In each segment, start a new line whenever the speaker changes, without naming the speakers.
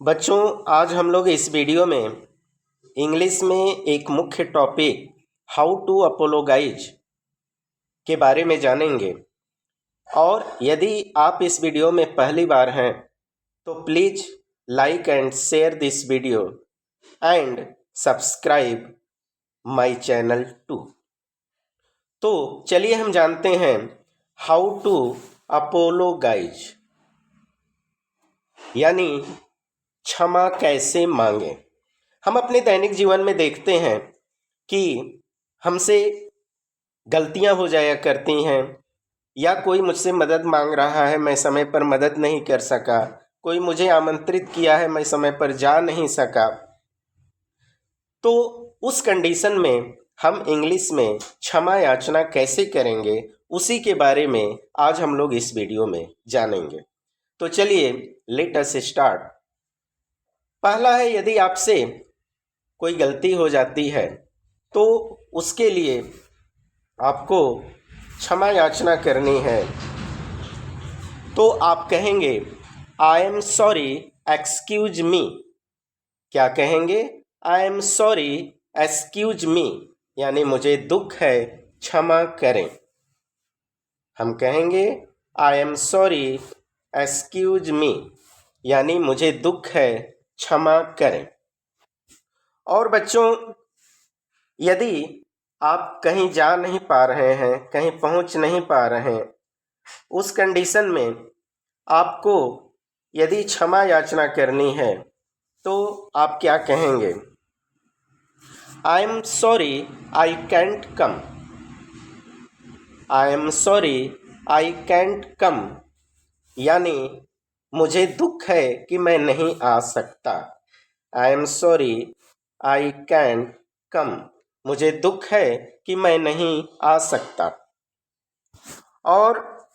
बच्चों, आज हम लोग इस वीडियो में इंग्लिश में एक मुख्य टॉपिक हाउ टू अपोलोगाइज के बारे में जानेंगे। और यदि आप इस वीडियो में पहली बार हैं तो please like and share this video and subscribe my channel too. तो चलिए हम जानते हैं हाउ टू अपोलोगाइज यानी क्षमा कैसे मांगे। हम अपने दैनिक जीवन में देखते हैं कि हमसे गलतियां हो जाया करती हैं, या कोई मुझसे मदद मांग रहा है, मैं समय पर मदद नहीं कर सका, कोई मुझे आमंत्रित किया है, मैं समय पर जा नहीं सका। तो उस कंडीशन में हम इंग्लिश में क्षमा याचना कैसे करेंगे, उसी के बारे में आज हम लोग इस वीडियो में जानेंगे। तो चलिए लेट अस स्टार्ट। पहला है, यदि आपसे कोई गलती हो जाती है तो उसके लिए आपको क्षमा याचना करनी है। तो आप कहेंगे I am sorry excuse me. क्या कहेंगे? I am sorry excuse me, यानी मुझे दुख है, क्षमा करें। हम कहेंगे I am sorry excuse me, यानी मुझे दुख है, क्षमा करें। और बच्चों, यदि आप कहीं जा नहीं पा रहे हैं, कहीं पहुंच नहीं पा रहे हैं, उस कंडीशन में आपको यदि क्षमा याचना करनी है तो आप क्या कहेंगे? I am sorry I can't come. I am sorry I can't come, यानी मुझे दुख है कि मैं नहीं आ सकता। I am sorry I can't come, मुझे दुख है कि मैं नहीं आ सकता। और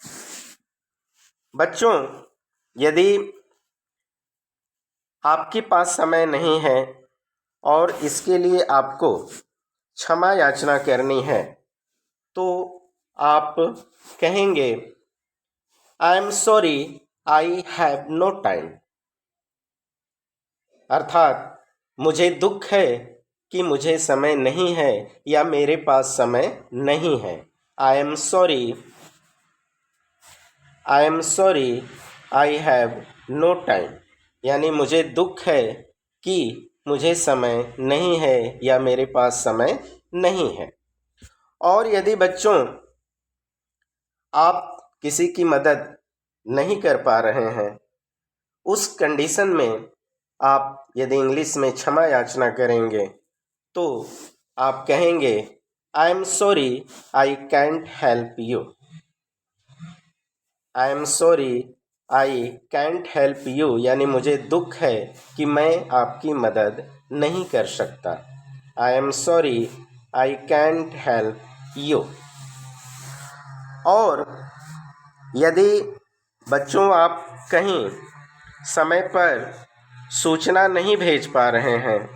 बच्चों, यदि आपके पास समय नहीं है और इसके लिए आपको क्षमा याचना करनी है तो आप कहेंगे I am sorry I have no time. अर्थात मुझे दुख है कि मुझे समय नहीं है या मेरे पास समय नहीं है। I am sorry I have no time, यानी मुझे दुख है कि मुझे समय नहीं है या मेरे पास समय नहीं है। और यदि बच्चों आप किसी की मदद नहीं कर पा रहे हैं, उस कंडीशन में आप यदि इंग्लिश में क्षमा याचना करेंगे तो आप कहेंगे I am sorry I can't help you. I am sorry I can't help you, यानी मुझे दुख है कि मैं आपकी मदद नहीं कर सकता। I am sorry I can't help you. और यदि बच्चों आप कहीं समय पर सूचना नहीं भेज पा रहे हैं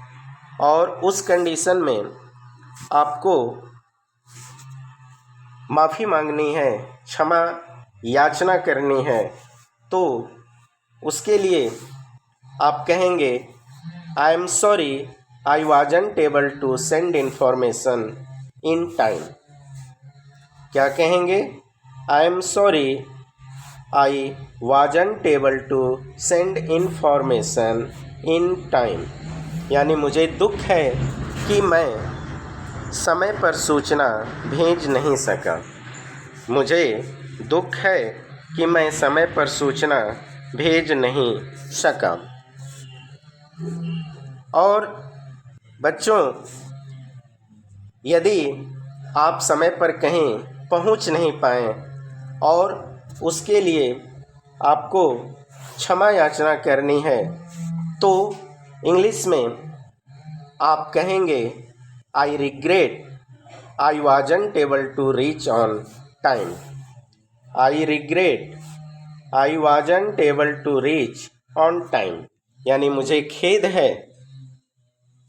और उस कंडीशन में आपको माफ़ी मांगनी है, क्षमा याचना करनी है, तो उसके लिए आप कहेंगे I am sorry I wasn't able to send information in time. क्या कहेंगे? I am sorry I wasn't able to send information in time, यानी मुझे दुख है कि मैं समय पर सूचना भेज नहीं सका। मुझे दुख है कि मैं समय पर सूचना भेज नहीं सका। और बच्चों, यदि आप समय पर कहीं पहुंच नहीं पाए और उसके लिए आपको क्षमा याचना करनी है तो इंग्लिश में आप कहेंगे I regret I wasn't able to reach on time. I regret I wasn't able to reach on time, यानी मुझे खेद है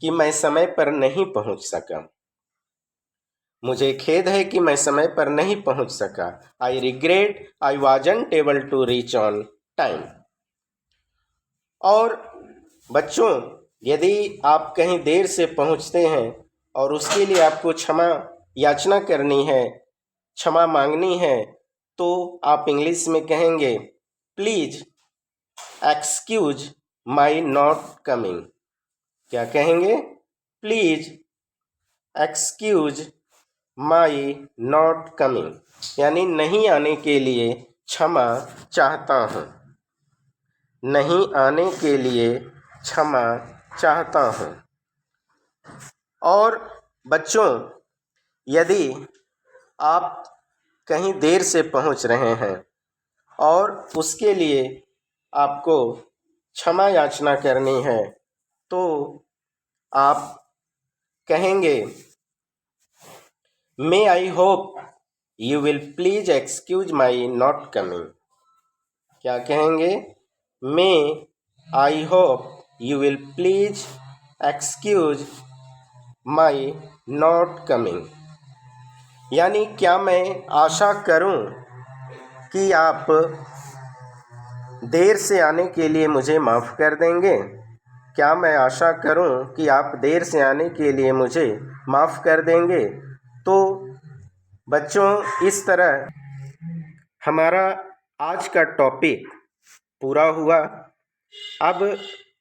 कि मैं समय पर नहीं पहुंच सका। मुझे खेद है कि मैं समय पर नहीं पहुंच सका। I regret I wasn't able to reach on time. और बच्चों, यदि आप कहीं देर से पहुंचते हैं और उसके लिए आपको क्षमा याचना करनी है, क्षमा मांगनी है, तो आप इंग्लिश में कहेंगे please excuse my not coming. क्या कहेंगे? Please excuse my not coming, यानी नहीं आने के लिए क्षमा चाहता हूँ। नहीं आने के लिए क्षमा चाहता हूँ। और बच्चों, यदि आप कहीं देर से पहुंच रहे हैं और उसके लिए आपको क्षमा याचना करनी है, तो आप कहेंगे may I hope you will please excuse my not coming. क्या कहेंगे? May I hope you will please excuse my not coming, यानी क्या मैं आशा करूं कि आप देर से आने के लिए मुझे माफ़ कर देंगे? क्या मैं आशा करूं कि आप देर से आने के लिए मुझे माफ़ कर देंगे? तो बच्चों, इस तरह हमारा आज का टॉपिक पूरा हुआ। अब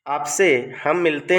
आपसे हम मिलते हैं